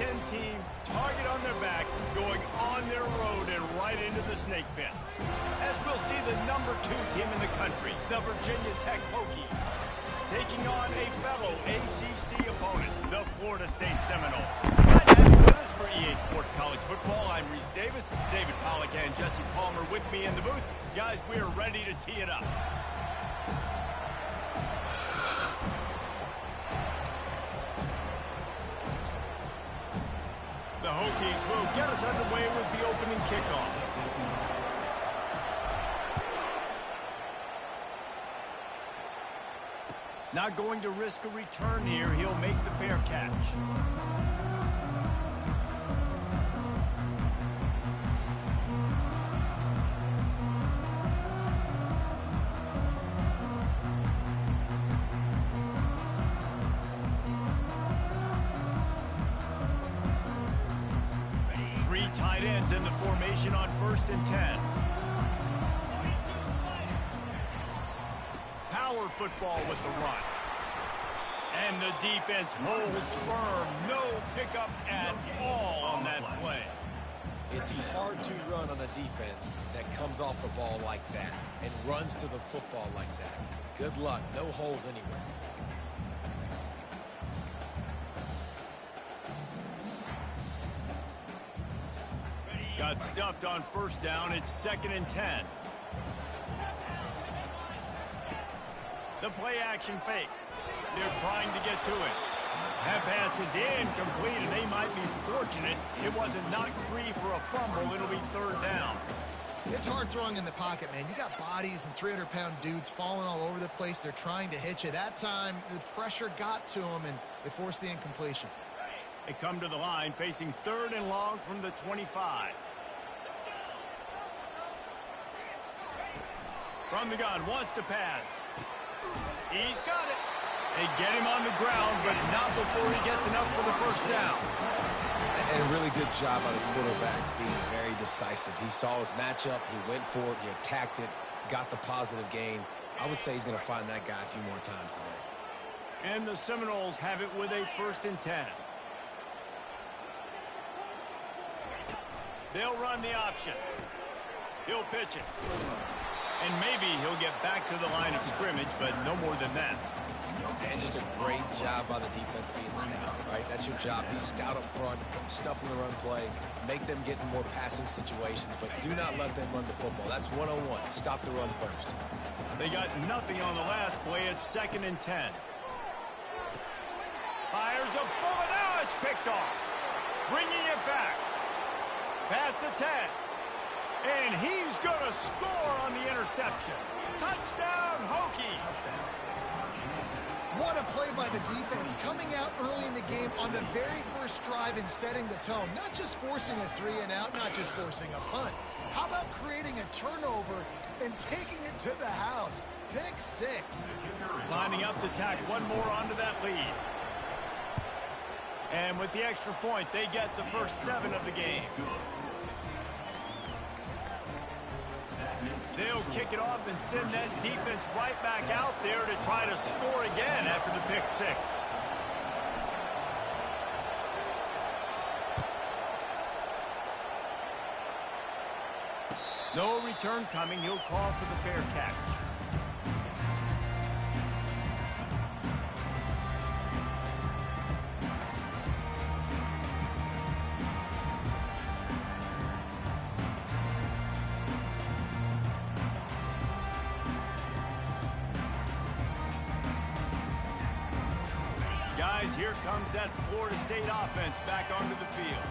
Ten team, target on their back, going on their road and right into the snake pit. As we'll see the number 2 team in the country, the Virginia Tech Hokies, taking on a fellow ACC opponent, the Florida State Seminoles. Glad to have you with us for EA Sports College Football. I'm Reese Davis, David Pollack and Jesse Palmer with me in the booth. Guys, we are ready to tee it up. The Hokies will get us underway with the opening kickoff. Not going to risk a return here. He'll make the fair catch. Three tight ends in the formation on 1st and 10. Power football with the run. And the defense holds firm. No pickup at all on that play. It's hard to run on a defense that comes off the ball like that and runs to the football like that. Good luck. No holes anywhere. Got stuffed on 1st down. It's 2nd and 10. The play action fake. They're trying to get to it. That pass is incomplete, and they might be fortunate it wasn't knocked free for a fumble. It'll be 3rd down. It's hard throwing in the pocket, man. You got bodies and 300-pound dudes falling all over the place. They're trying to hit you. That time, the pressure got to them, and it forced the incompletion. They come to the line facing 3rd and long from the 25. From the gun, wants to pass. He's got it. They get him on the ground, but not before he gets enough for the 1st down. And a really good job by the quarterback being very decisive. He saw his matchup, he went for it, he attacked it, got the positive gain. I would say he's going to find that guy a few more times today. And the Seminoles have it with a 1st and 10. They'll run the option. He'll pitch it. And maybe he'll get back to the line of scrimmage, but no more than that. And just a great job by the defense being stout, right? That's your job. Be stout up front, stuff in the run play, make them get in more passing situations, but do not let them run the football. That's 101. Stop the run first. They got nothing on the last play. It's 2nd and 10. Fires a bullet. Now it's picked off. Bringing it back. Past the 10. And he's going to score on the interception. Touchdown, Hokies. What a play by the defense, coming out early in the game on the very first drive and setting the tone. Not just forcing a 3-and-out, not just forcing a punt. How about creating a turnover and taking it to the house? Pick 6. Lining up to tack one more onto that lead. And with the extra point, they get the first 7 of the game. They'll kick it off and send that defense right back out there to try to score again after the pick 6. No return coming. He'll call for the fair catch. Guys, here comes that Florida State offense back onto the field.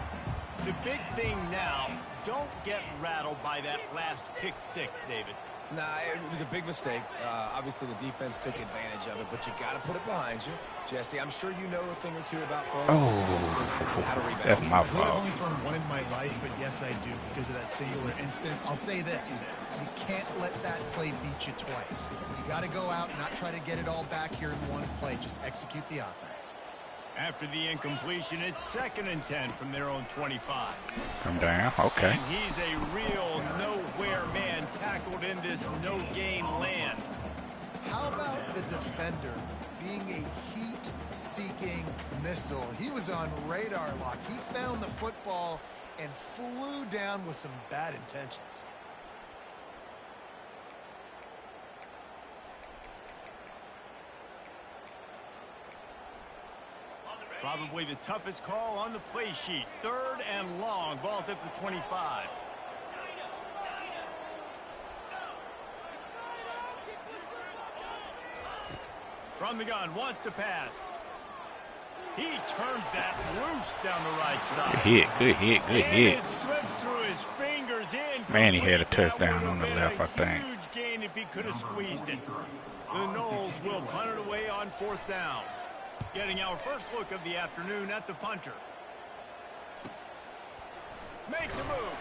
The big thing now, don't get rattled by that last pick 6, David. Nah, it was a big mistake. Obviously, the defense took advantage of it, but you got to put it behind you. Jesse, I'm sure you know a thing or two about throwing pick 6 and how to rebound. That's my I've fault. only thrown one in my life, but yes, I do because of that singular instance. I'll say this. You can't let that play beat you twice. You got to go out and not try to get it all back here in one play. Just execute the offense. After the incompletion, it's 2nd and 10 from their own 25. Come down. Okay. And he's a real nowhere man tackled in this no-gain land. How How about the defender being a heat-seeking missile? He was on radar lock. He found the football and flew down with some bad intentions. Probably the toughest call on the play sheet. 3rd and long. Ball's at the 25. From the gun, wants to pass. He turns that loose down the right side. Good hit. It slips through his fingers in. Man, he had a touchdown on the left, I think. Huge gain if he could have squeezed it. The Noles will punt it away on 4th down. Getting our first look of the afternoon at the punter. Makes a move.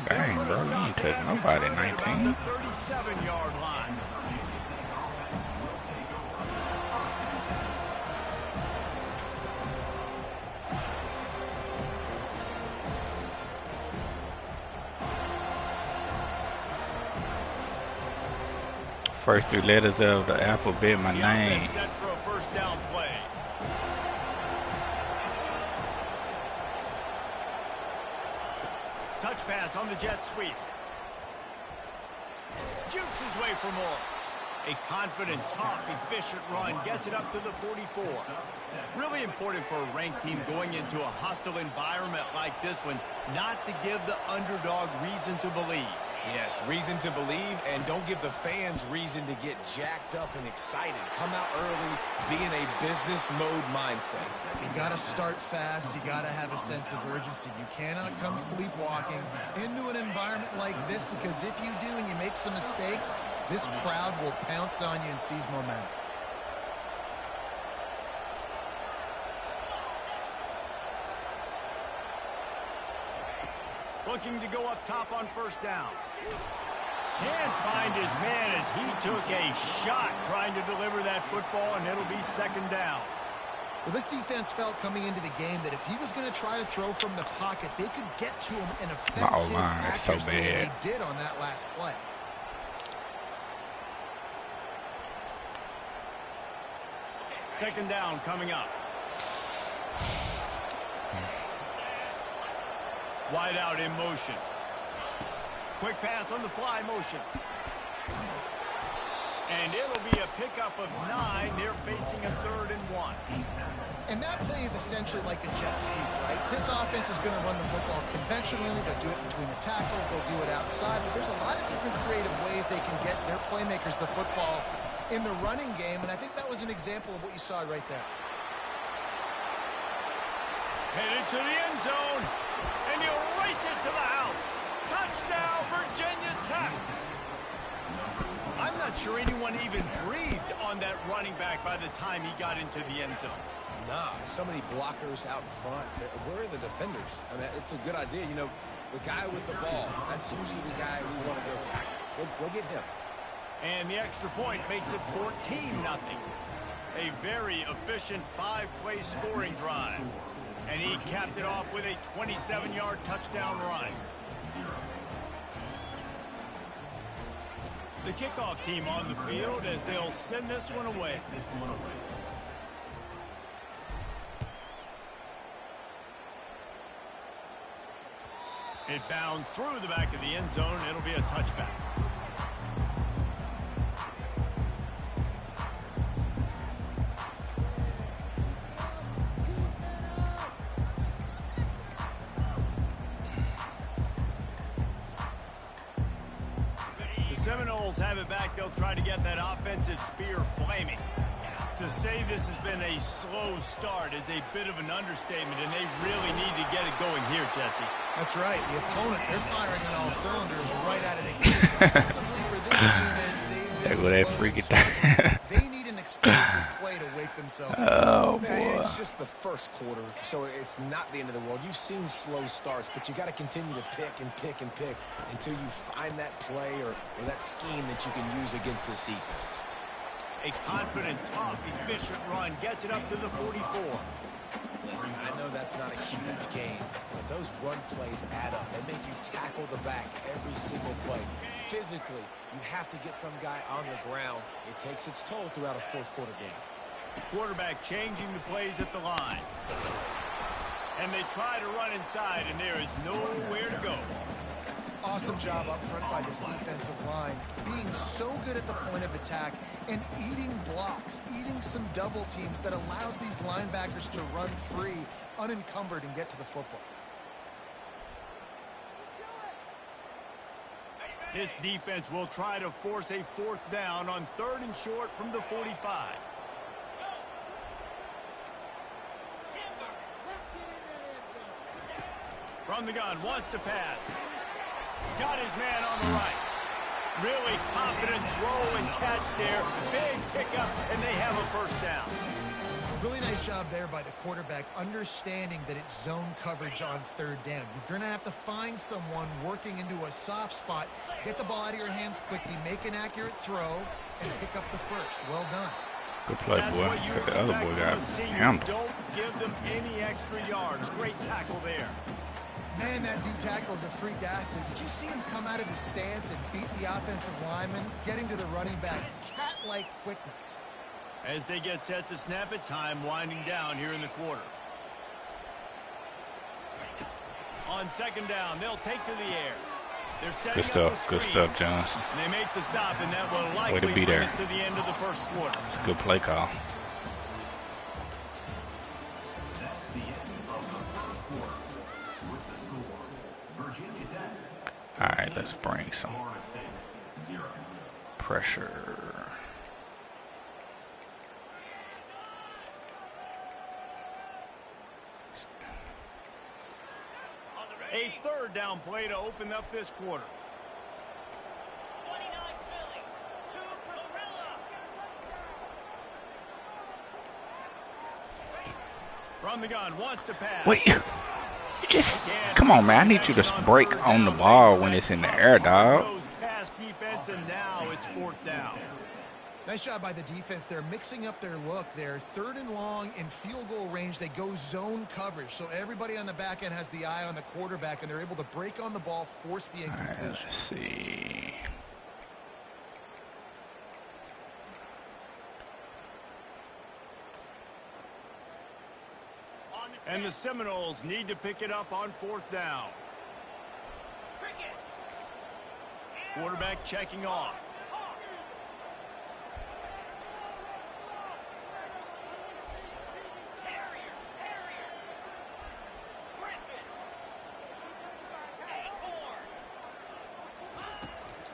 Dang, bro, you ain't touch nobody, 19. The 37-yard line. First 3 letters of the alphabet, my name. Set for a first down play. Touch pass on the jet sweep. Jukes his way for more. A confident, tough, efficient run gets it up to the 44. Really important for a ranked team going into a hostile environment like this one, not to give the underdog reason to believe. Yes, reason to believe, and don't give the fans reason to get jacked up and excited. Come out early, be in a business mode mindset. You got to start fast. You got to have a sense of urgency. You cannot come sleepwalking into an environment like this, because if you do and you make some mistakes, this crowd will pounce on you and seize momentum. Looking to go up top on first down. Can't find his man as he took a shot trying to deliver that football, and it'll be 2nd down. Well, this defense felt coming into the game that if he was going to try to throw from the pocket, they could get to him and affect his accuracy, and they did on that last play. Second down coming up. Wide out in motion. Quick pass on the fly motion. And it'll be a pickup of 9. They're facing a 3rd and 1. And that play is essentially like a jet sweep, right? This offense is going to run the football conventionally. They'll do it between the tackles. They'll do it outside. But there's a lot of different creative ways they can get their playmakers the football in the running game. And I think that was an example of what you saw right there. Headed to the end zone. And he'll race it to the house. Touchdown, Virginia Tech. I'm not sure anyone even breathed on that running back by the time he got into the end zone. Nah, so many blockers out in front. Where are the defenders? I mean, it's a good idea. You know, the guy with the ball, that's usually the guy we want to go tackle. Go get him. And the extra point makes it 14-0. A very efficient 5-play scoring drive. And he capped it off with a 27-yard touchdown run. The kickoff team on the field as they'll send this one away. It bounds through the back of the end zone. It'll be a touchback. Seminoles have it back. They'll try to get that offensive spear flaming. To say this has been a slow start is a bit of an understatement, and they really need to get it going here, Jesse. That's right. The opponent, they're firing on all cylinders right out of the gate. Offensively for this unit, they need an explosive play to wake themselves up. Oh, boy. Man, it's just the first quarter, so it's not the end of the world. You've seen slow starts, but you got to continue to pick and pick and pick until you find that play or that scheme that you can use against this defense. A confident, tough, efficient run gets it up to the 44. easy. I know that's not a huge game, but those run plays add up. They make you tackle the back every single play. Physically, you have to get some guy on the ground. It takes its toll throughout a fourth-quarter game. The quarterback changing the plays at the line. And they try to run inside, and there is nowhere to go. Awesome job up front by this defensive line, being so good at the point of attack and eating blocks, eating some double teams that allows these linebackers to run free, unencumbered, and get to the football. This defense will try to force a fourth down on 3rd and short from the 45. From the gun, wants to pass. Got his man on the right. Really confident throw and catch there. Big pickup, and they have a first down. Really nice job there by the quarterback, understanding that it's zone coverage on 3rd down. You're going to have to find someone working into a soft spot, get the ball out of your hands quickly, make an accurate throw, and pick up the first. Well done. Good play, boy. The other boy got handled. Don't give them any extra yards. Great tackle there. Man, that D tackle is a freak athlete. Did you see him come out of the stance and beat the offensive lineman, getting to the running back? Cat-like quickness. As they get set to snap it, time winding down here in the quarter. On 2nd down, they'll take to the air. They're setting Good stuff, Johnson. And they make the stop, and that will likely bring us to the end of the first quarter. Good play call. All right, let's bring some pressure. A 3rd down play to open up this quarter. From the gun, wants to pass. Wait, you just come on, man. I need you to break on the ball when it's in the air, dog. Pass defense, and now it's 4th down. Nice job by the defense. They're mixing up their look. They're 3rd and long in field goal range. They go zone coverage, so everybody on the back end has the eye on the quarterback, and they're able to break on the ball, force the incompletion. All right, let's see. And the Seminoles need to pick it up on 4th down. Quarterback checking off.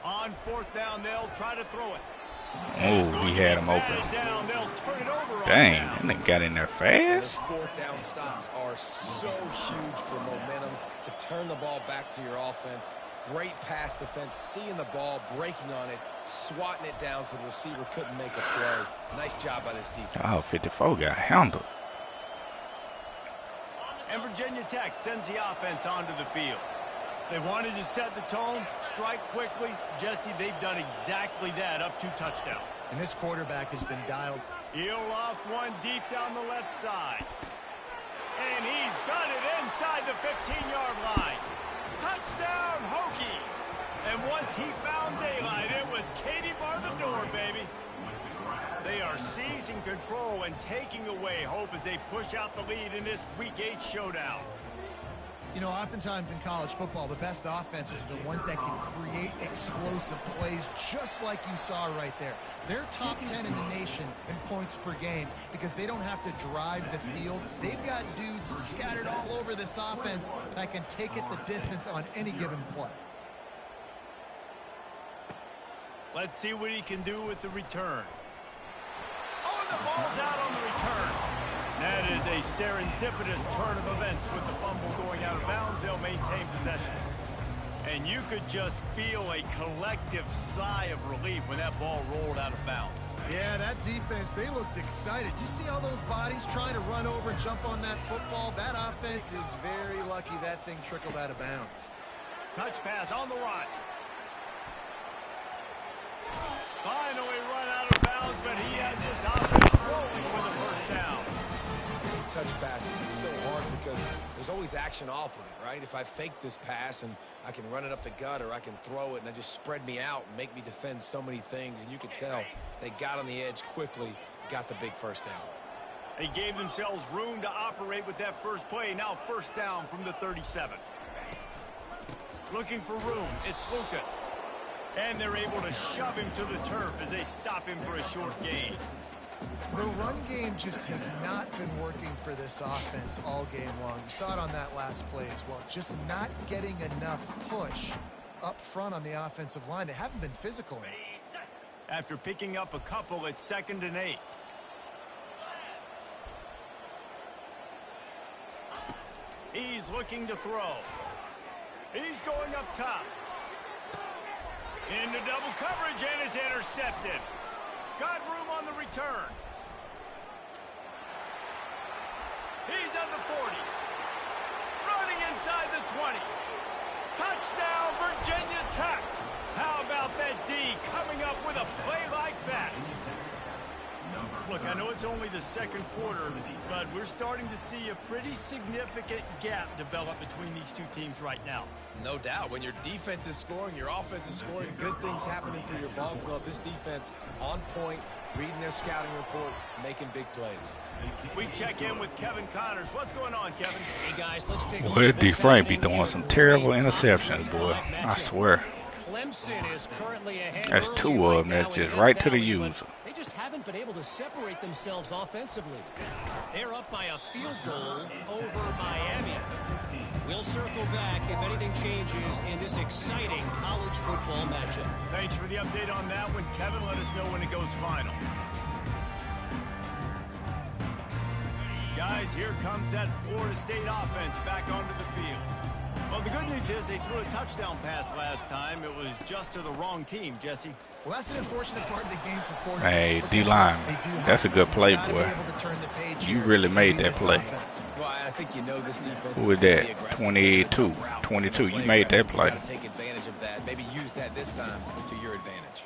On 4th down, they'll try to throw it. Oh, he had him open. Dang, that nigga got in there fast. Those 4th down stops are so huge for momentum to turn the ball back to your offense. Great pass defense, seeing the ball, breaking on it, swatting it down so the receiver couldn't make a play. Nice job by this defense. Oh, 54 got handled. And Virginia Tech sends the offense onto the field. They wanted to set the tone, strike quickly. Jesse, they've done exactly that up to touchdown. And this quarterback has been dialed. He'll loft one deep down the left side. And he's got it inside the 15-yard line. Touchdown, Hokies. And once he found daylight, it was Katie bar the door, baby. They are seizing control and taking away hope as they push out the lead in this Week 8 showdown. You know, oftentimes in college football, the best offenses are the ones that can create explosive plays, just like you saw right there. They're top 10 in the nation in points per game because they don't have to drive the field. They've got dudes scattered all over this offense that can take it the distance on any given play. Let's see what he can do with the return. Oh, the ball's out on the return. That is a serendipitous turn of events with the fumble going out of bounds. They'll maintain possession. And you could just feel a collective sigh of relief when that ball rolled out of bounds. Yeah, that defense, they looked excited. You see all those bodies trying to run over and jump on that football? That offense is very lucky that thing trickled out of bounds. Touch pass on the run. Finally run out of bounds, but he has this offense rolling with a first down. This touch passes, it's so hard because there's always action off of it, right? If I fake this pass and I can run it up the gut or I can throw it and it just spread me out and make me defend so many things, and you can tell they got on the edge quickly, got the big first down. They gave themselves room to operate with that first play. Now first down from the 37. Looking for room. It's Lucas. And they're able to shove him to the turf as they stop him for a short gain. The run game just has not been working for this offense all game long. You saw it on that last play as well. Just not getting enough push up front on the offensive line. They haven't been physical. After picking up a couple, it's 2nd and 8. He's looking to throw. He's going up top. Into double coverage, and it's intercepted. Got room on the return. He's on the 40. Running inside the 20. Touchdown, Virginia Tech. How about that D coming up with a play like that? Look, I know it's only the second quarter, but we're starting to see a pretty significant gap develop between these two teams right now. No doubt. When your defense is scoring, your offense is scoring, good things happening for your ball club. This defense on point, reading their scouting report, making big plays. We check in with Kevin Connors. What's going on, Kevin? Hey, guys, let's take a look. Boy, D. Frank be throwing some terrible interceptions, boy. I swear. Clemson is currently ahead. That's two of them. That's just right to the user. They just haven't been able to separate themselves offensively. They're up by a field goal over Miami. We'll circle back if anything changes in this exciting college football matchup. Thanks for the update on that one, Kevin. Let us know when it goes final. Guys, here comes that Florida State offense back onto the field. Well, the good news is they threw a touchdown pass last time. It was just to the wrong team, Jesse. Well, that's an unfortunate part of the game for quarterbacks. Hey, D-line, that's a good play, boy. You really made that play. Well, I think you know this defense. Who was that? 22. You made that play. Take advantage of that. Maybe use that this time to your advantage.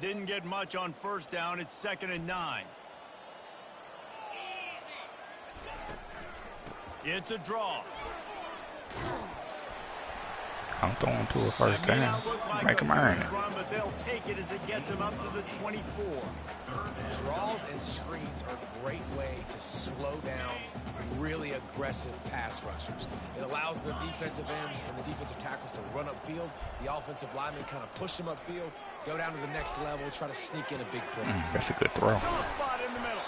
Didn't get much on first down. It's 2nd and 9. It's a draw. I'm throwing to a first down. Make him earn it. But they'll take it as it gets them up to the 24. Draws and screens are a great way to slow down really aggressive pass rushers. It allows the defensive ends and the defensive tackles to run upfield. The offensive linemen kind of push them upfield, go down to the next level, try to sneak in a big play. That's a good throw. Soft spot in the middle.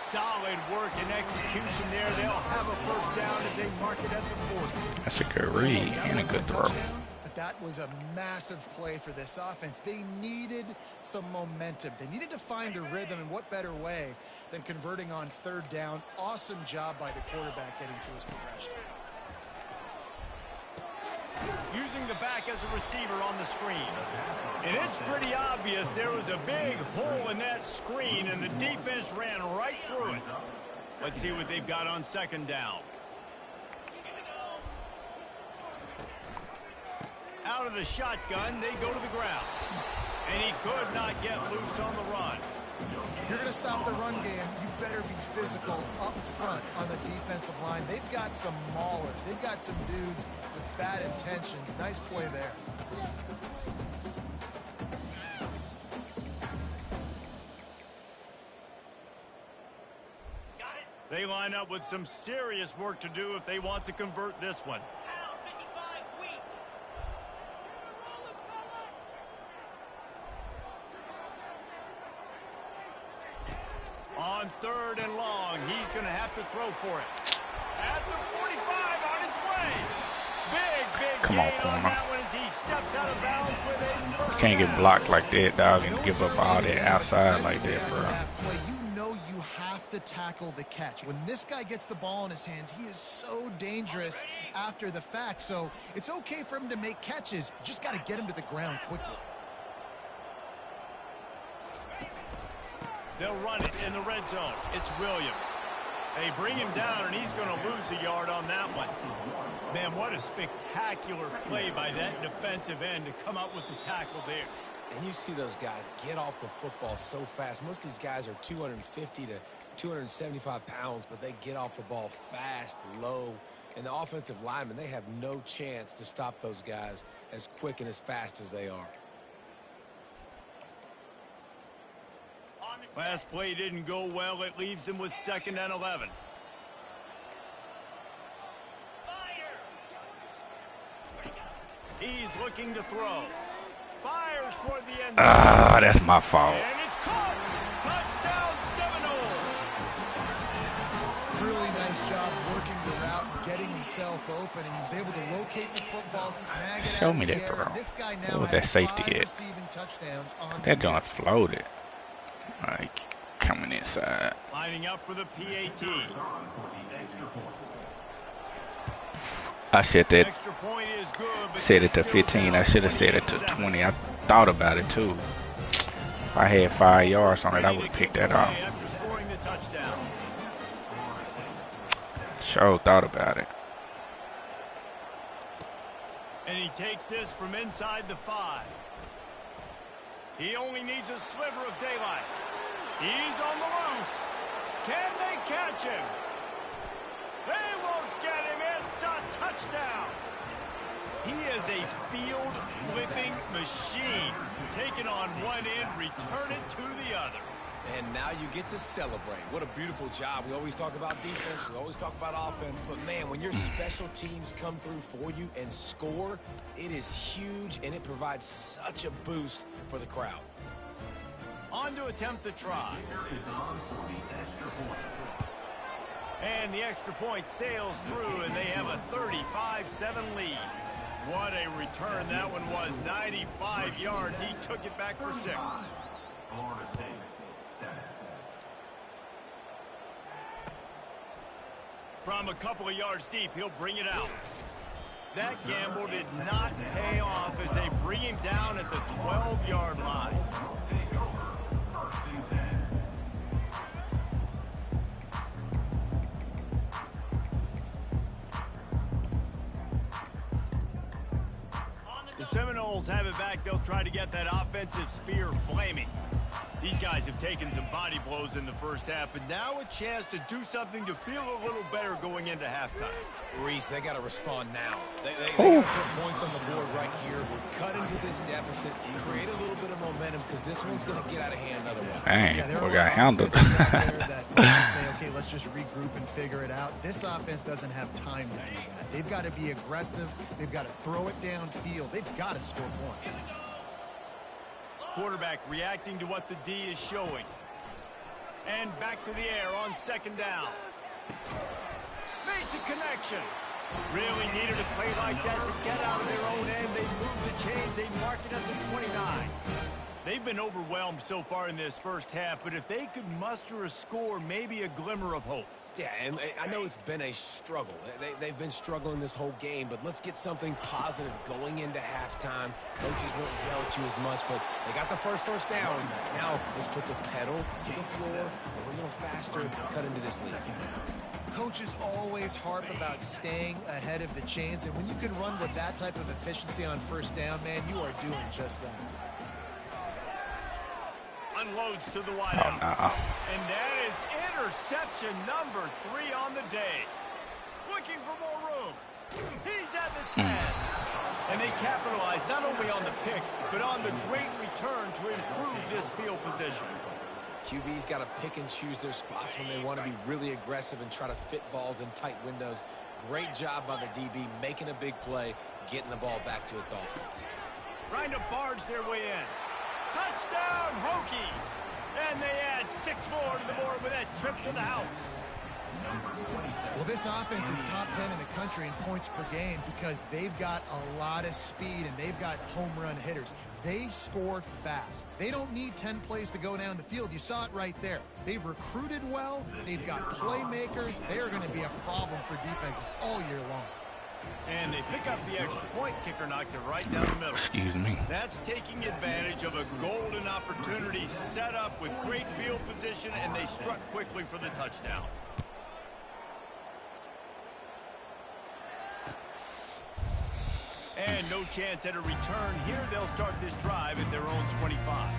Solid work and execution there. They'll have a first down as they mark it at the 40. That's a good read and a good throw. But that was a massive play for this offense. They needed some momentum. They needed to find a rhythm, and what better way than converting on third down. Awesome job by the quarterback getting through his progression. Using the back as a receiver on the screen. And it's pretty obvious there was a big hole in that screen, and the defense ran right through it. Let's see what they've got on second down. Out of the shotgun, they go to the ground. And he could not get loose on the run. If you're going to stop the run game, you better be physical up front on the defensive line. They've got some maulers. They've got some dudes with bad intentions. Nice play there. They line up with some serious work to do if they want to convert this one. On third and long, he's going to have to throw for it. At the 45, on his way. Big gain on that one as he steps out of bounds with a first Can't get down. blocked like that, dog, and give up all that outside like that, bro. You know you have to tackle the catch. When this guy gets the ball in his hands, he is so dangerous after the fact. So it's okay for him to make catches. You just got to get him to the ground quickly. They'll run it in the red zone. It's Williams. They bring him down, and he's going to lose a yard on that one. Man, what a spectacular play by that defensive end to come up with the tackle there. And you see those guys get off the football so fast. Most of these guys are 250 to 275 pounds, but they get off the ball fast, low. And the offensive linemen, they have no chance to stop those guys as quick and as fast as they are. Last play didn't go well. It leaves him with 2nd and 11. He's looking to throw. Fires toward the end. Ah, that's my fault. And it's caught. Touchdown, Seminole. Really nice job working the route and getting himself open, and he was able to locate the football, snag it Show out me of the that air. throw. This guy What now was has that safety 5 at? receiving touchdowns on That the joint floated. Like, coming inside. Lining up for the PAT. I said that. Extra point is good, but Said it to 15. I should have said it to 20. I thought about it too. If I had 5 yards on it, I would have picked that up. After scoring the touchdown. Sure thought about it. And he takes this from inside the 5. He only needs a sliver of daylight. He's on the loose. Can they catch him? They won't get him. It's a touchdown. He is a field-flipping machine. Take it on one end, return it to the other. And now you get to celebrate. What a beautiful job. We always talk about defense. We always talk about offense. But, man, when your special teams come through for you and score, it is huge, and it provides such a boost for the crowd. On to attempt the try. And the extra point sails through, and they have a 35-7 lead. What a return that one was. 95 yards. He took it back for 6. From a couple of yards deep, he'll bring it out. That gamble did not pay off as they bring him down at the 12-yard line. The Seminoles have it back. They'll try to get that offensive spear flaming. These guys have taken some body blows in the first half, but now a chance to do something to feel a little better going into halftime. Reese, they got to respond now. They got to put points on the board right here, cut into this deficit, create a little bit of momentum, because this one's going to get out of hand otherwise. Dang, we got handled. that just say, okay, let's just regroup and figure it out. This offense doesn't have time to do that. They've got to be aggressive. They've got to throw it downfield. They've got to score points. Quarterback reacting to what the D is showing. And back to the air on 2nd down. Makes a connection. Really needed a play like that to get out of their own end. They move the chains. They mark it at the 29. They've been overwhelmed so far in this first half, but if they could muster a score, maybe a glimmer of hope. Yeah, and I know it's been a struggle. They've been struggling this whole game, but let's get something positive going into halftime. Coaches won't yell at you as much, but they got the first down. Now let's put the pedal to the floor, go a little faster, cut into this lead. Coaches always harp about staying ahead of the chains, and when you can run with that type of efficiency on 1st down, man, you are doing just that. Unloads to the wideout. Oh, no. And that is interception number 3 on the day. Looking for more room. He's at the 10. And they capitalize not only on the pick, but on the great return to improve this field position. QB's got to pick and choose their spots when they want to be really aggressive and try to fit balls in tight windows. Great job by the DB making a big play, getting the ball back to its offense. Trying to barge their way in. Touchdown, Hokies! And they add 6 more to the board with that trip to the house. Well, this offense is top 10 in the country in points per game because they've got a lot of speed and they've got home run hitters. They score fast. They don't need 10 plays to go down the field. You saw it right there. They've recruited well. They've got playmakers. They are going to be a problem for defenses all year long. And they pick up the extra point. Kicker knocked it right down the middle. Excuse me. That's taking advantage of a golden opportunity set up with great field position, and they struck quickly for the touchdown. And no chance at a return here. They'll start this drive at their own 25.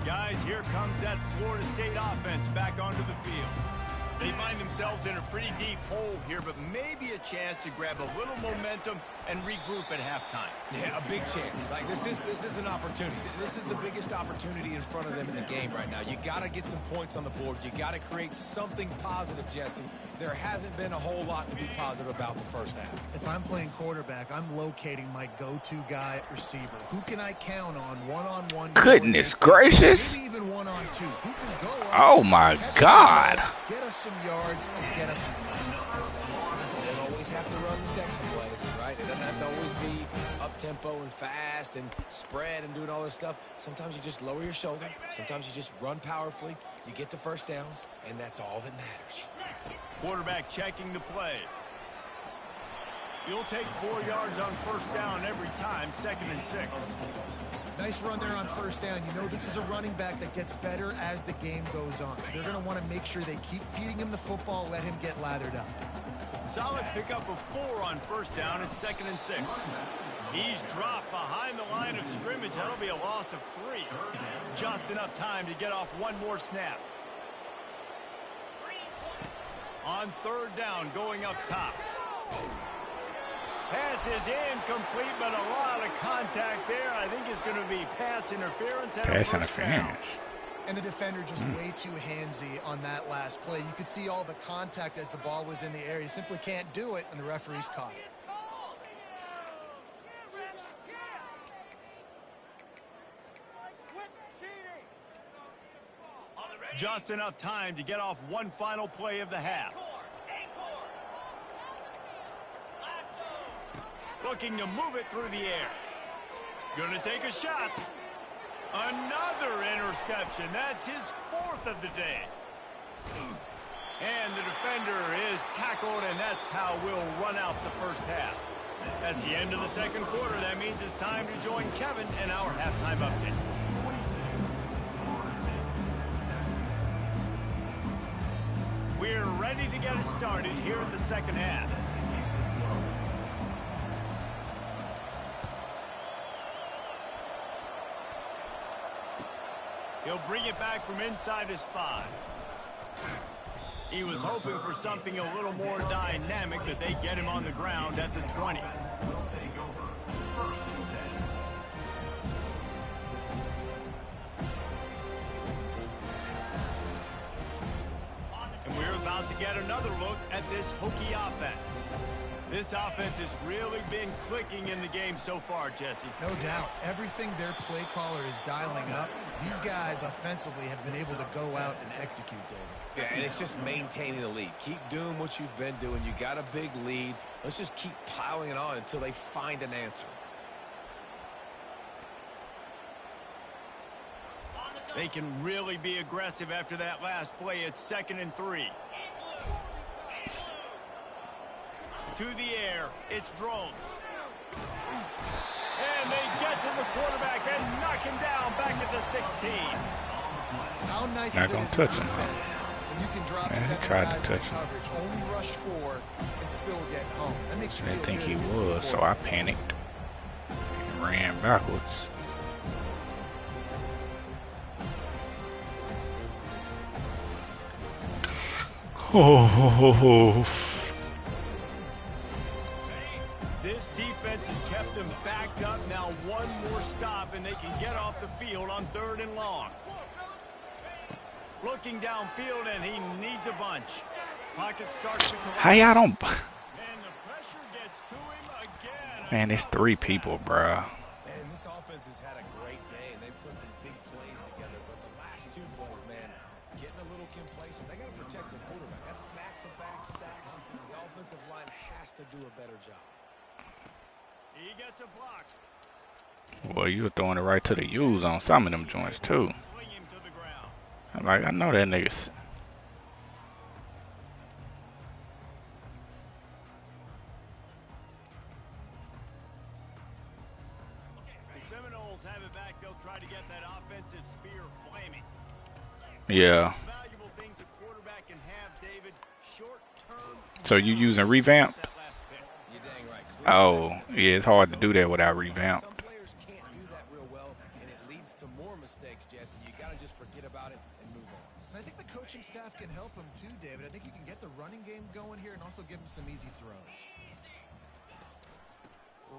Guys, here comes that Florida State offense back onto the field. They find themselves in a pretty deep hole here, but maybe a chance to grab a little momentum and regroup at halftime. Yeah, a big chance. Like this is an opportunity. This is the biggest opportunity in front of them in the game right now. You got to get some points on the board. You got to create something positive, Jesse. There hasn't been a whole lot to be positive about in the first half. If I'm playing quarterback, I'm locating my go-to guy at receiver. Who can I count on one-on-one? Goodness gracious. Maybe even one-on-two. Who can go up, Oh my God. get us some yards and get us some points. They don't always have to run the sexy plays, right? It doesn't have to always be up-tempo and fast and spread and doing all this stuff. Sometimes you just lower your shoulder. Sometimes you just run powerfully. You get the first down, and that's all that matters. Quarterback checking the play. You'll take 4 yards on first down every time, 2nd and 6. Nice run there on first down. You know this is a running back that gets better as the game goes on. So they're going to want to make sure they keep feeding him the football, let him get lathered up. Solid pickup of 4 on first down at 2nd and 6. He's dropped behind the line of scrimmage. That'll be a loss of 3. Just enough time to get off one more snap. On 3rd down, going up top. Pass is incomplete, but a lot of contact there. I think it's going to be pass interference. Pass interference. And the defender just way too handsy on that last play. You could see all the contact as the ball was in the air. You simply can't do it, and the referee's caught it. Just enough time to get off one final play of the half. Looking to move it through the air. Gonna take a shot. Another interception. That's his 4th of the day. And the defender is tackled, and that's how we'll run out the first half. That's the end of the 2nd quarter. That means it's time to join Kevin in our halftime update. We're ready to get it started here in the 2nd half. He'll bring it back from inside his 5. He was hoping for something a little more dynamic, but they get him on the ground at the 20. And we're about to get another look at this Hokie offense. This offense has really been clicking in the game so far, Jesse. No doubt. Everything their play caller is dialing up, these guys offensively have been able to go out and execute, David. Yeah, and it's just maintaining the lead. Keep doing what you've been doing. You got a big lead. Let's just keep piling it on until they find an answer. They can really be aggressive after that last play. It's 2nd and 3. To the air, it's Drones. And they get to the quarterback and knock him down back at the 16. How nice Not is it gonna as a touch him. defense when you can drop Man, he 7 tried to guys in touch him. coverage, only rush 4, and still get home. That makes you I didn't feel think good he for the was, so I quarterback. panicked and ran backwards. Oh. This defense has kept them backed up. Now one more stop, and they can get off the field on 3rd and long. Looking downfield, and he needs a bunch. Pocket starts to collapse. How y'all don't... And the pressure gets to him again. Man, it's 3 people, bruh. Man, this offense has had a great day, and they've put some big plays together. But the last 2 plays, man, getting a little complacent. They got to protect the quarterback. That's back-to-back sacks. The offensive line has to do a better job. He gets a block. Well, you were throwing it right to the U's on some of them joints, too. Sling him to the ground. I'm like, I know that nigga. The Seminoles have it back. They'll try to get that offensive spear flaming. Yeah. Valuable things a quarterback can have, David. Short-term. So you using revamp? That last pick. You're dang right. Oh, yeah, it's hard to do that without revamp. Some players can't do that real well, and it leads to more mistakes, Jesse. You got to just forget about it and move on. And I think the coaching staff can help him too, David. I think you can get the running game going here and also give him some easy throws.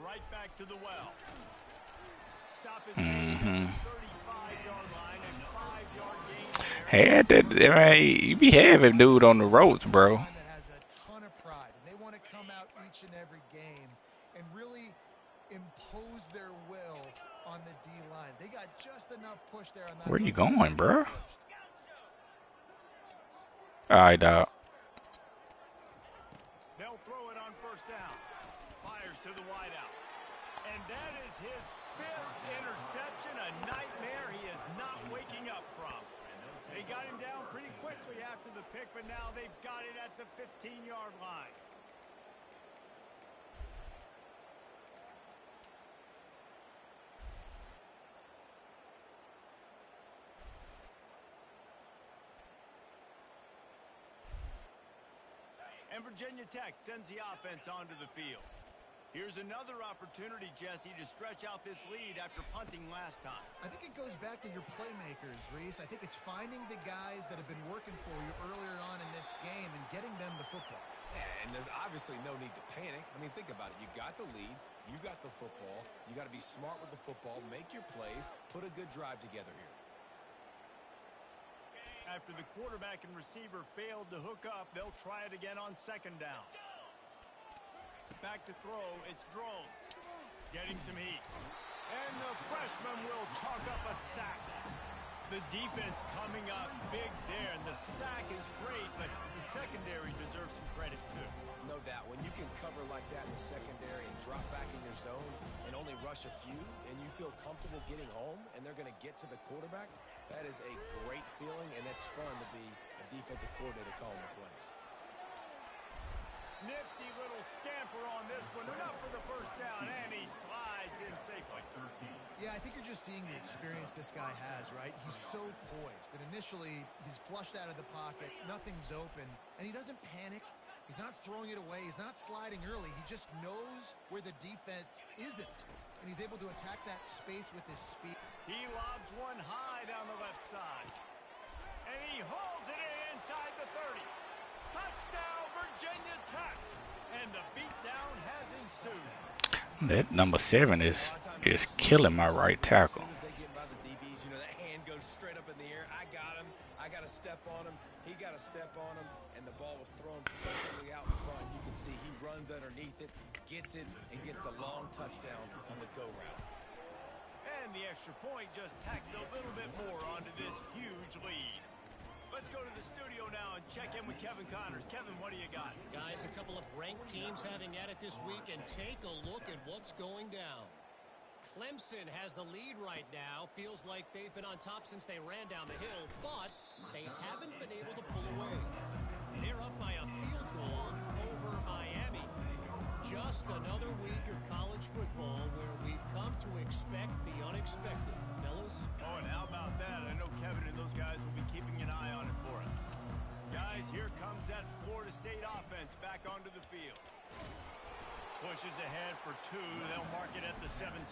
Right back to the well. Stop his 35-yard line and 5-yard gain there. Had that, man, you be having dude on the ropes, bro. That has a ton of pride, and they want to come out each and every game and really impose their will on the D-line. They got just enough push there on that. Where you going, bro? All right, dog. They'll throw it on first down. Fires to the wideout. And that is his 5th interception, a nightmare he is not waking up from. They got him down pretty quickly after the pick, but now they've got it at the 15-yard line. And Virginia Tech sends the offense onto the field. Here's another opportunity, Jesse, to stretch out this lead after punting last time. I think it goes back to your playmakers, Reese. I think it's finding the guys that have been working for you earlier on in this game and getting them the football. Yeah, and there's obviously no need to panic. I mean, think about it. You got the lead. You got the football. You got to be smart with the football. Make your plays. Put a good drive together here. After the quarterback and receiver failed to hook up, they'll try it again on second down. Back to throw, it's Drones. Getting some heat. And the freshman will chalk up a sack. The defense coming up big there, and the sack is great, but the secondary deserves some credit too. No doubt. When you can cover like that in the secondary and drop back in your zone and only rush a few, and you feel comfortable getting home, and they're going to get to the quarterback, that is a great feeling, and it's fun to be a defensive coordinator calling the plays. Nifty little scamper on this one, enough for the first down, and he slides in safely. Yeah, I think you're just seeing the experience this guy has, right? He's so poised that initially he's flushed out of the pocket, nothing's open, and he doesn't panic. He's not throwing it away. He's not sliding early. He just knows where the defense isn't, and he's able to attack that space with his speed. He lobs one high down the left side, and he hauls it in inside the 30. Touchdown, Virginia Tech, and the beatdown has ensued. That number 7 is killing my right tackle. As soon as they get by the DBs, you know, that hand goes straight up in the air. I got him. I got a step on him. He got a step on him, and the ball was thrown perfectly out in front. You can see he runs underneath it, gets it, and gets the long touchdown on the go route. And the extra point just tacks a little bit more onto this huge lead. Let's go to the studio now and check in with Kevin Connors. Kevin, what do you got? Guys, a couple of ranked teams having at it this week, and take a look at what's going down. Clemson has the lead right now. Feels like they've been on top since they ran down the hill, but they haven't been able to pull away. They're up by a field goal over Miami. Just another week of college football where we've come to expect the unexpected. Fellas? Oh, and how about that? I know Kevin and those guys will be keeping an eye on it for us. Guys, here comes that Florida State offense back onto the field. Pushes ahead for 2. They'll mark it at the 17.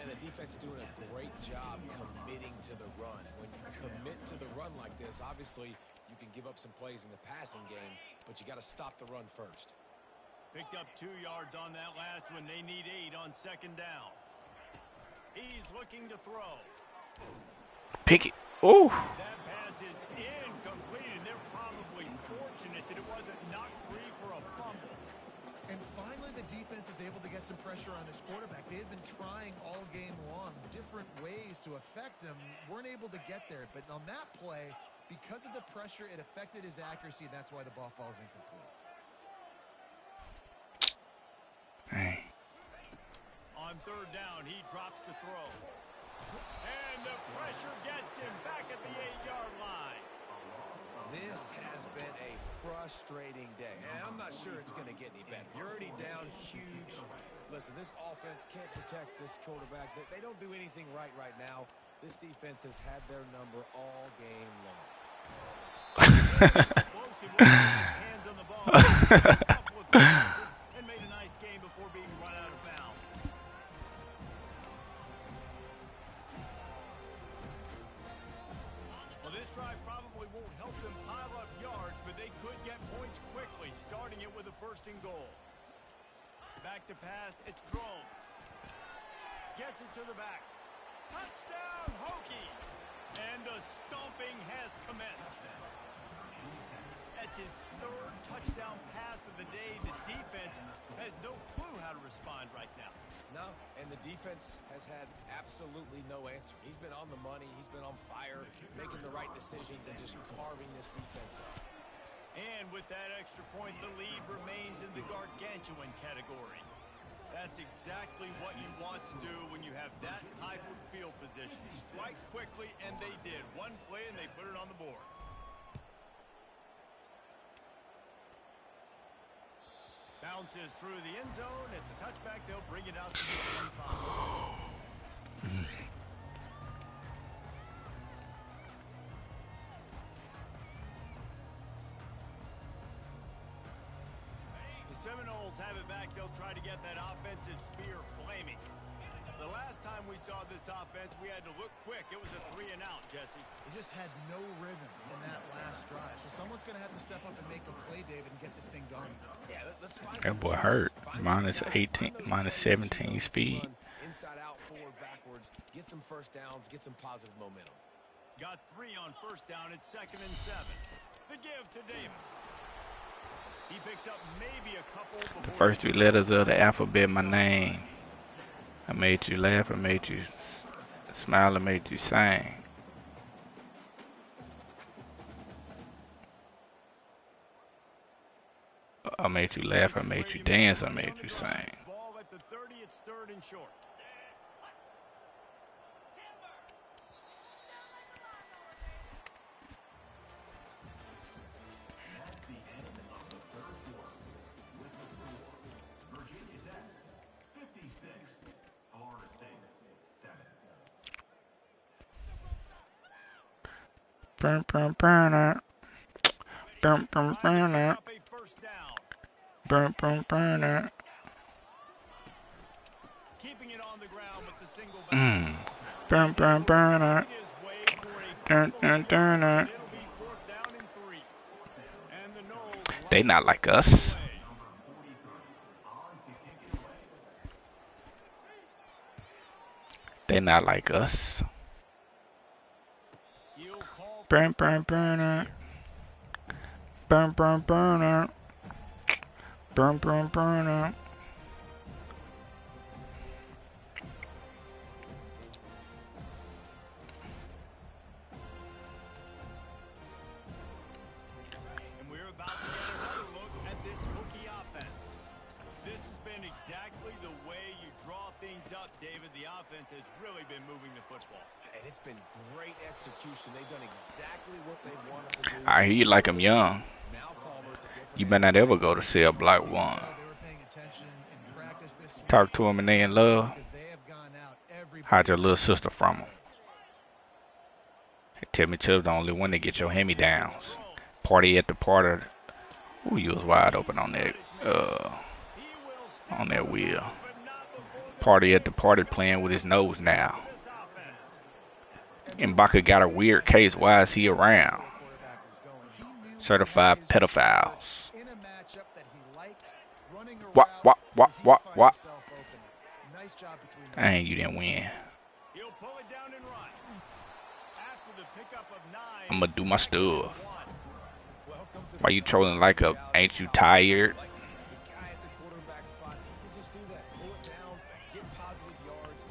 And the defense doing a great job committing to the run. When you commit to the run like this, obviously you can give up some plays in the passing game, but you got to stop the run first. Picked up 2 yards on that last one. They need 8 on second down. He's looking to throw. Pick it. Oh. That pass is incomplete, and they're probably fortunate that it wasn't knocked free for a fumble. And finally, the defense is able to get some pressure on this quarterback. They had been trying all game long, different ways to affect him. Weren't able to get there. But on that play, because of the pressure, it affected his accuracy, and that's why the ball falls incomplete. Dang. On third down, he drops the throw. And the pressure gets him back at the 8-yard line. This has been a frustrating day, and I'm not sure it's going to get any better. You're already down huge. Listen, this offense can't protect this quarterback. They don't do anything right now. This defense has had their number all game long. Explosive when he gets his hands on the ball. A couple of passes and made a nice game before being run out of bounds. Well, this drive probably won't help them pile up yards, but they could get points quickly, starting it with a 1st and goal. Back to pass, it's Drones. Gets it to the back. Touchdown, Hokies! And the stomping has commenced. That's his 3rd touchdown pass of the day. The defense has no clue how to respond right now. No, and the defense has had absolutely no answer. He's been on the money. He's been on fire, making the right decisions and just carving this defense up. And with that extra point, the lead remains in the gargantuan category. That's exactly what you want to do when you have that type of field position. Strike quickly, and they did. One play, and they put it on the board. Bounces through the end zone. It's a touchback. They'll bring it out to the 35. Seminoles have it back. They'll try to get that offensive spear flaming. The last time we saw this offense, we had to look quick. It was a 3-and-out, Jesse. They just had no rhythm in that last drive. So someone's going to have to step up and make a play, David, and get this thing going. Yeah, let's find That boy hurt. Minus 18, minus 17 speed. Inside out, forward, backwards. Get some 1st downs. Get some positive momentum. Got 3 on 1st down. It's 2nd and 7. The give to Davis. He picks up maybe a couple before The first 3 letters of the alphabet, my name. I made you laugh, I made you smile, I made you sing. I made you laugh, I made you dance, I made you sing. Ball at the 30, it's 3rd and short. Burn, burn, burn it. Burn, burn, burn it. Burn, burn, burn it. Keeping it on the ground with the single back. Burn, burn, burn it. Dun, dun, dun, it. They not like us. They not like us. Burn, burn, burn it. Burn, burn, burn it. Burn, burn, burn it. And we're about to get another look at this Hokie offense. This has been exactly the way you draw things up, David. The offense has really been moving the football. And it's been great execution. They've done exactly what they wanted to do. I hear you like I'm young. You better not ever go to cell block 1. Talk to them and they in love. Hide your little sister from them. Tell me Chubb's the only one that get your hand-me-downs. Party at the party. Ooh, you was wide open on that wheel. Party at the party playing with his nose now. M'Baka got a weird case. Why is he around? Certified pedophiles. What? Dang, you didn't win. I'm gonna do my stuff. Why you trolling like a, ain't you tired?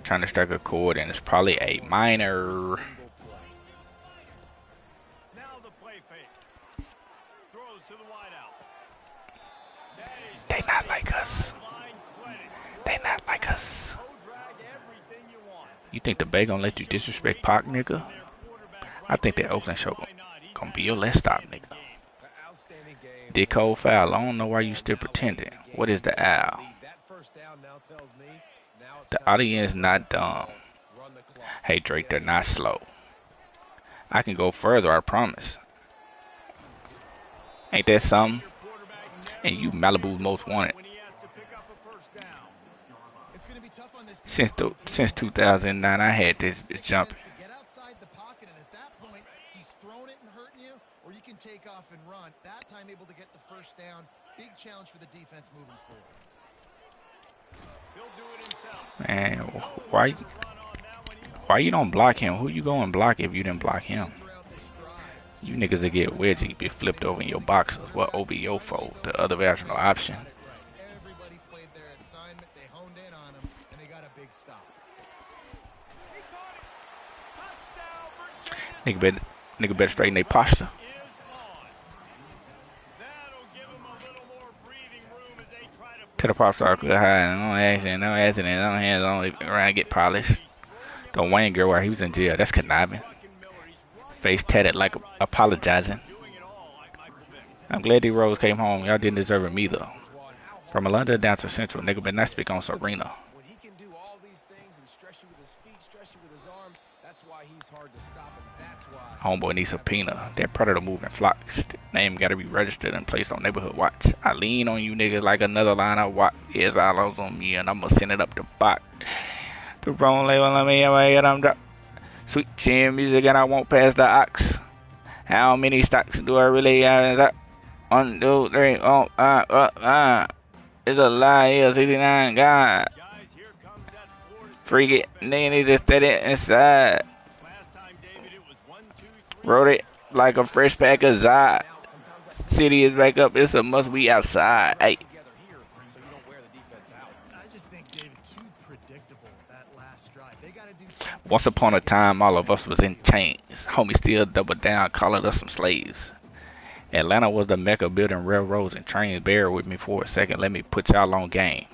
Trying to strike a chord and it's probably a minor. They not like us. They not like us. You think the Bay gonna let you disrespect Pac, nigga? I think that Oakland show gonna be your last stop, nigga. Dick hole foul. I don't know why you still pretending. What is the owl? The audience not dumb. run the clock. Hey, Drake, they're not slow. I can go further, I promise. Ain't that something? And you Malibu's most wanted. Since 2009, I had this jumping. Get outside the pocket, and at that point, he's throwing it and hurting you, or you can take off and run. That time, able to get the first down. Big challenge for the defense moving forward. Man, why you don't block him? Who you go and block if you didn't block him? You niggas that get wedgie be flipped over in your boxes. What OBO for? The other version of option. Everybody played their assignment. They honed in on him, and they got a big stop. Nigga better straighten their posture. To the pop star, good high, no accident, no hands on, around get polished. The Wayne girl where he was in jail, that's conniving. Face tatted like apologizing. I'm glad D-Rose came home, y'all didn't deserve him either. From London down to Central, nigga better not speak on Serena. When he can do all these things and stretch you with his feet, stretch you with his arm, that's why he's hard to stop, and that's why... Homeboy needs a subpoena. That predator moving flocks. Name gotta be registered and placed on neighborhood watch. I lean on you niggas like another line of watch. Yes, I lost on me and I'ma send it up the bot. The wrong label on me, I'm drop. Sweet chin music and I won't pass the ox. How many stocks do I really have? 1, 2, 3, It's a lie here, 69, God. Freak it, nigga need to steady it inside. Wrote it like a fresh pack of Zod. City is back up, it's a must be outside. Hey. Once upon a time, all of us was in chains. Homie still double down, calling us some slaves. Atlanta was the mecca building railroads and trains. Bear with me for a second, let me put y'all on game.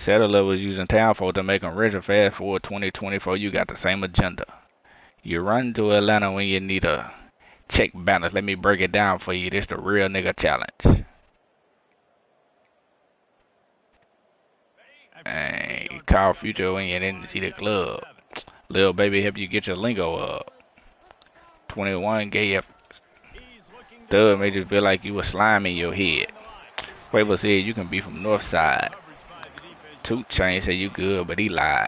Settler was using town folk to make them richer. Fast forward 2024, you got the same agenda. You run to Atlanta when you need a check balance. Let me break it down for you. This the real nigga challenge. Hey, call Future when you didn't see the club. Lil baby help you get your lingo up. 21 gay F. Thug made you feel like you was slime in your head. Quavo said you can be from North Side. 2 Chainz said you good, but he lied.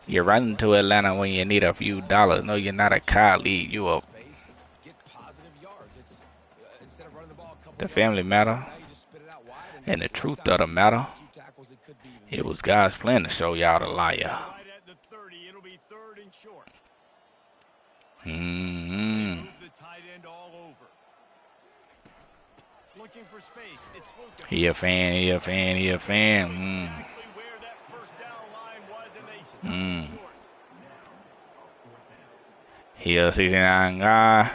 You're running to Atlanta when you need a few dollars. No, you're not a colleague. You a... The family matter. And the truth of the matter. It was God's plan to show y'all the liar. He a fan. He a 69 guy.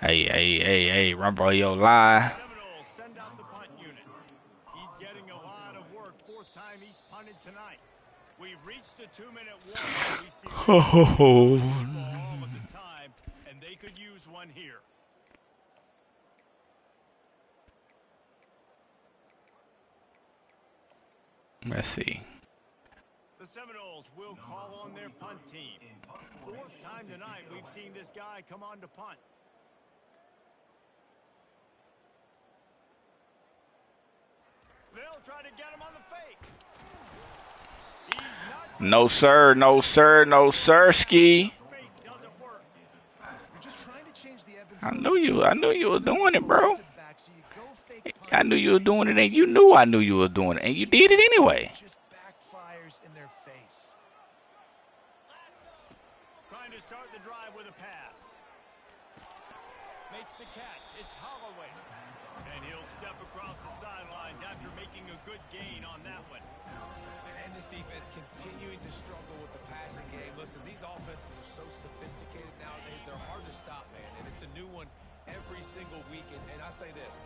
Hey, run by your lie. Send out the punt unit. He's getting a lot of work. 4th time he's punted tonight. We've reached the 2-minute warning. We see all of the time, and they could use one here. Let's see. The Seminoles will call on their punt team. 4th time tonight we've seen this guy come on to punt. They'll try to get him on the fake. No sir, ski. I knew you was doing it, bro. I knew you were doing it, and you knew I knew you were doing it, and you did it anyway. Just backfires in their face. Trying to start the drive with a pass. Makes the catch. It's Holloway. And he'll step across the sidelines after making a good gain on that one. And this defense continuing to struggle with the passing game. Listen, these offenses are so sophisticated nowadays. They're hard to stop, man. And it's a new one every single week. And I say this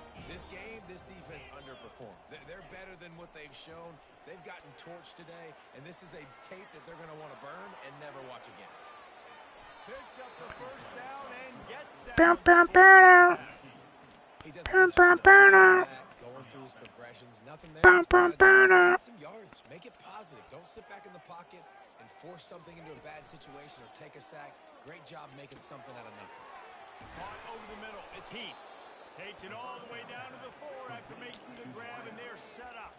game, this defense underperformed. They're better than what they've shown. They've gotten torched today. And this is a tape that they're going to want to burn and never watch again. Picks up the first down and gets down. He does a good job of going through his progressions. Nothing there. Get some yardage. Make it positive. Don't sit back in the pocket and force something into a bad situation or take a sack. Great job making something out of nothing. Caught over the middle. It's Heath. Takes it all the way down to the 4 after making the grab, and they're set up.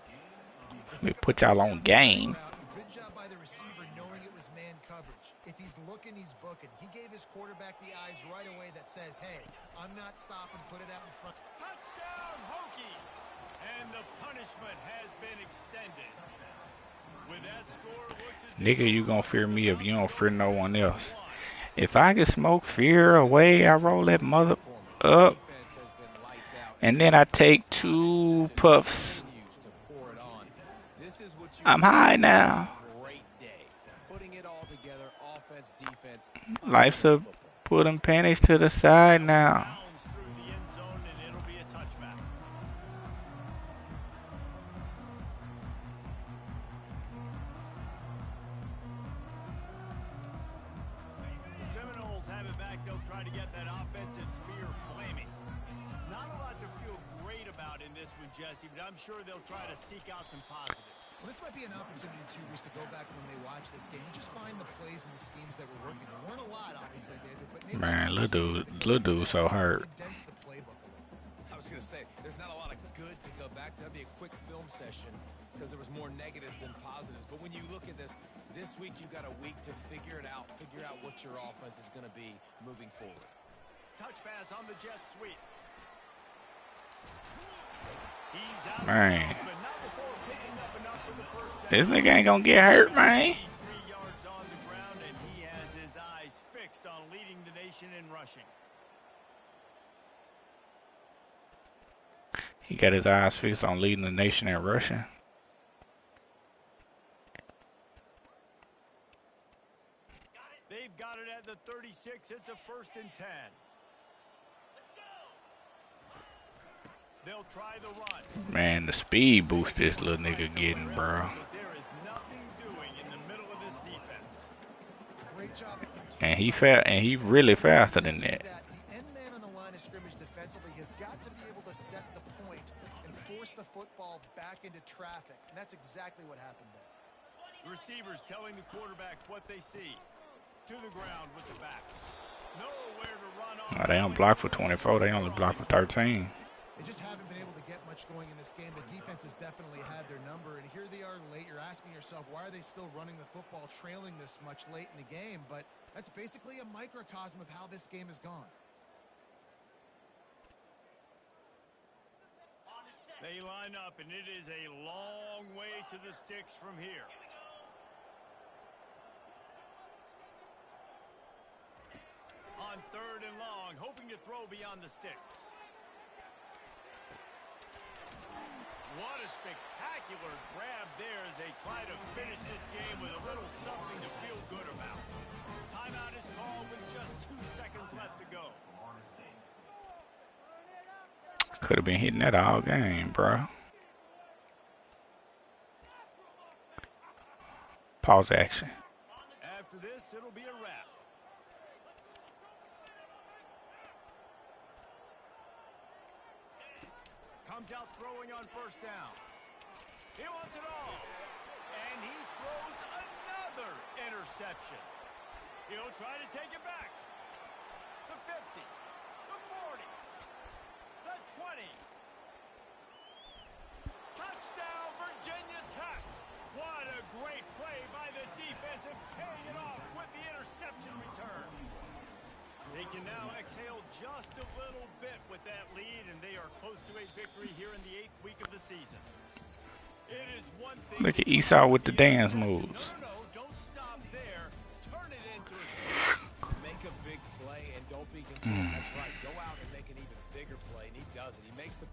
We put y'all on game. Good job by the receiver knowing it was man coverage. If he's looking, he's booking. He gave his quarterback the eyes right away that says, hey, I'm not stopping, put it out in front. Touchdown, Hokies! And the punishment has been extended. With that score, Nigga, you gonna fear me if you don't fear no one else. If I can smoke fear away, I roll that mother up. And then I take 2 puffs. I'm high now. Life's a putting panties to the side now. Jesse, but I'm sure they'll try to seek out some positives. Well, this might be an opportunity, too, Reese, to go back when they watch this game and just find the plays and the schemes that were working. There weren't a lot, obviously, David, but maybe... Man, little dude so hurt. I was going to say, there's not a lot of good to go back to. That'd be a quick film session because there was more negatives than positives. But when you look at this week you've got a week to figure it out, figure out what your offense is going to be moving forward. Touch pass on the jet sweep. Man, this nigga ain't gonna get hurt, man. 3 yards on the ground, and he has his eyes fixed on leading the nation in rushing. He got his eyes fixed on leading the nation in rushing. They've got it at the 36. It's a 1st and 10. They'll try the run. Man, the speed boost this little nigga getting, bro. There is nothing doing in the middle of this defense. Great job. And he really faster than that. The end man on the line of scrimmage defensively has got to be able to set the point and force the football back into traffic. And that's exactly what happened there. Receivers telling the quarterback what they see. To the ground with the back. Nowhere to run on. They don't block for 24. They only block for 13. They just haven't been able to get much going in this game. The defense has definitely had their number, and here they are late. You're asking yourself, why are they still running the football, trailing this much late in the game? But that's basically a microcosm of how this game has gone. They line up, and it is a long way to the sticks from here. On 3rd and long, hoping to throw beyond the sticks. What a spectacular grab there as they try to finish this game with a little something to feel good about. Timeout is called with just 2 seconds left to go. Could have been hitting that all game, bro. Pause action. After this, it'll be a wrap. Comes out throwing on 1st down. He wants it all. And he throws another interception. He'll try to take it back. The 50. The 40. The 20. Touchdown, Virginia Tech. What a great play by the defense and paying it off with the interception return. They can now exhale just a little bit with that lead, and they are close to a victory here in the 8th week of the season. It is one thing. Look at Esau with the dance moves. No, don't stop there. Turn it into a score. Make a big play and don't be content. That's right. Go out and make an even bigger play, and he does it. He makes the